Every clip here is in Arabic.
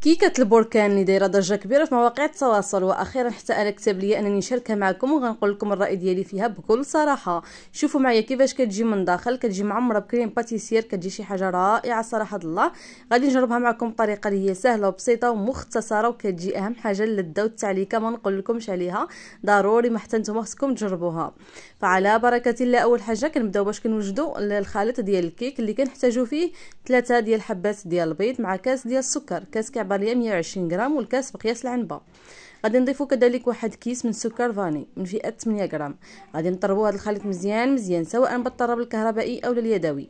كيكه البركان اللي دايره ضجه كبيره في مواقع التواصل، واخيرا حتى انا كتب لي انني نشاركها معكم وغنقول لكم الراي ديالي فيها بكل صراحه. شوفوا معايا كيفاش كتجي من داخل، كتجي معمره بكريم باتيسير، كتجي شي حاجه رائعه صراحه الله. غادي نجربها معكم بطريقه اللي هي سهله وبسيطه ومختصره، وكتجي اهم حاجه اللذه والتعليكه ما نقول لكمش عليها، ضروري ما حتى نتوما خصكم تجربوها. فعلى بركه الله، اول حاجه كنبداو باش كنوجدوا الخليط ديال الكيك اللي كنحتاجو فيه 3 ديال الحبات ديال البيض مع كاس ديال السكر، كاس كيعبر ليا 120 غرام، والكاس بقياس العنبه. غادي نضيفو كذلك واحد كيس من سكر فاني من فئه 8 غرام. غادي نطربوا هذا الخليط مزيان سواء بالطراب الكهربائي او اليدوي.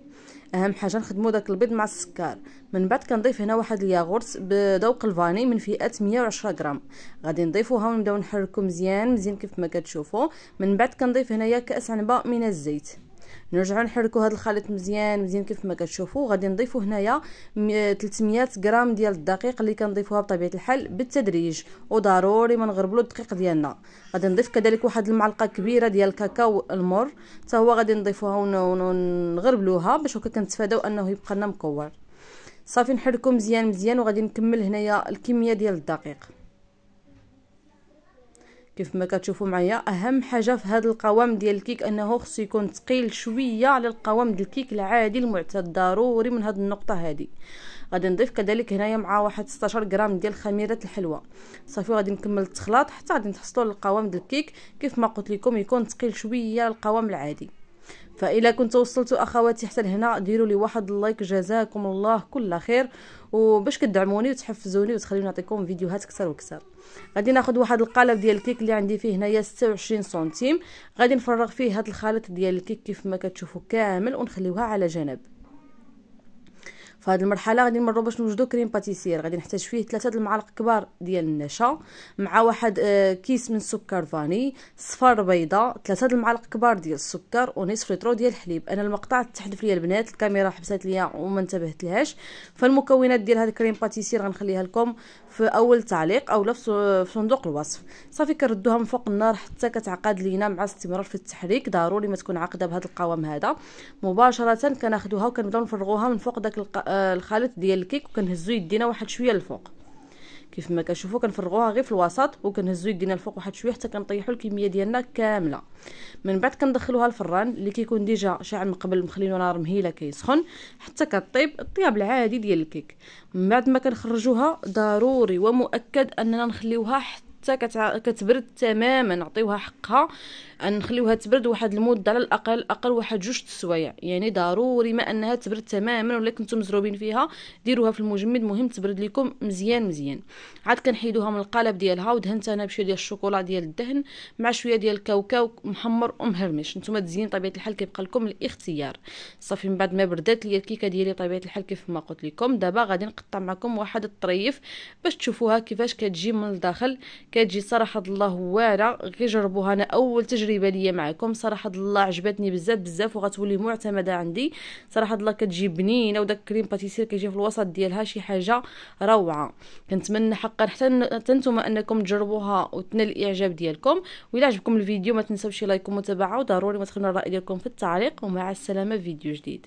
اهم حاجه نخدموا داك البيض مع السكر. من بعد كنضيف هنا واحد الياغورت بذوق الفاني من فئه 110 غرام. غادي نضيفوها ونبداو نحركو مزيان كيف ما كتشوفوا. من بعد كنضيف هنايا كاس عنبه من الزيت. نرجعوا نحركوا هذا الخليط مزيان كيف ما كتشوفوا. غادي نضيفوا هنايا 300 غرام ديال الدقيق اللي كنضيفوها بطبيعه الحال بالتدريج، وضروري ما نغربلو الدقيق ديالنا. غادي نضيف كذلك واحد المعلقه كبيره ديال الكاكاو المر، حتى هو غادي نضيفوها ونغربلوها باش هكا كنتفاداو انه يبقى لنا مكور. صافي نحركوا مزيان وغادي نكمل هنايا الكميه ديال الدقيق كيف ما كتشوفوا معايا. اهم حاجه في هذا القوام ديال الكيك انه خصو يكون ثقيل شويه على القوام ديال الكيك العادي المعتاد، ضروري من هذه النقطه هذه. غادي نضيف كذلك هنايا مع واحد 16 غرام ديال خميره الحلوى. صافي غادي نكمل التخلاط حتى غادي نحصلوا للقوام ديال الكيك كيف ما قلت لكم يكون ثقيل شويه على القوام العادي. فإلا كنتوا وصلتوا اخواتي حتى لهنا ديروا لي واحد اللايك، جزاكم الله كل خير، وباش كدعموني وتحفزوني وتخليوني نعطيكم فيديوهات اكثر واكثر. غادي ناخذ واحد القالب ديال الكيك اللي عندي فيه هنايا 26 سنتيم. غادي نفرغ فيه هذا الخليط ديال الكيك كيف ما كتشوفوا كامل ونخليوها على جنب. في هذه المرحله غادي نمروا باش نوجدوا كريم باتيسير. غادي نحتاج فيه 3 المعالق كبار ديال النشا مع واحد كيس من سكر فاني، صفر بيضه، 3 المعالق كبار ديال السكر، ونصف لتر ديال الحليب. انا المقطع تحذف ليا البنات، الكاميرا حبست ليا وما انتبهت لهاش. فالمكونات ديال هذا الكريم باتيسير غنخليها لكم في اول تعليق اولا في صندوق الوصف. صافي كنردوها من فوق النار حتى كتعقد لينا مع استمرار في التحريك، ضروري ما تكون عاقده بهذا القوام هذا. مباشره كناخذوها وكنبداو نفرغوها من فوق داك الخليط ديال الكيك، وكنهزو يدينا واحد شويه للفوق كيف ما كتشوفوا. كنفرغوها غير في الوسط وكنهزو يدينا الفوق واحد شويه حتى كنطيحوا الكميه ديالنا كامله. من بعد كندخلوها الفران اللي كيكون ديجا شاعل من قبل، مخلينو نار مهيله كيسخن حتى كطيب الطياب العادي ديال الكيك. من بعد ما كنخرجوها ضروري ومؤكد اننا نخليوها حتى كتبرد تماما، نعطيوها حقها، نخليوها تبرد واحد المده على الاقل واحد 2 السوايع، يعني ضروري ما انها تبرد تماما. ولا كنتم مزروبين فيها ديروها في المجمد، مهم تبرد لكم مزيان. عاد كنحيدوها من القالب ديالها، ودهنت انا بشويه ديال الشوكولا ديال الدهن مع شويه ديال الكاوكاو محمر ومهرمش. نتوما تزيين طبيعه الحال كيبقى لكم الاختيار. صافي من بعد ما بردات ليا الكيكه ديالي طبيعه الحال كيف ما قلت لكم، دابا غادي نقطع معكم واحد الطريف باش تشوفوها كيفاش كتجي من الداخل. كتجي صراحه الله واعره، غير جربوها، انا اول تجربه ليا معكم صراحه الله عجبتني بزاف وغتولي معتمده عندي صراحه الله. كتجي بنينه وداك كريم باتيسير كيجي في الوسط ديالها شي حاجه روعه. كنتمنى حقا حتى نتوما انكم تجربوها وتنال الاعجاب ديالكم. وإلا عجبكم الفيديو ما تنساوش لايك ومتابعه، وضروري ما تخلونا الراي ديالكم في التعليق. ومع السلامه في فيديو جديد.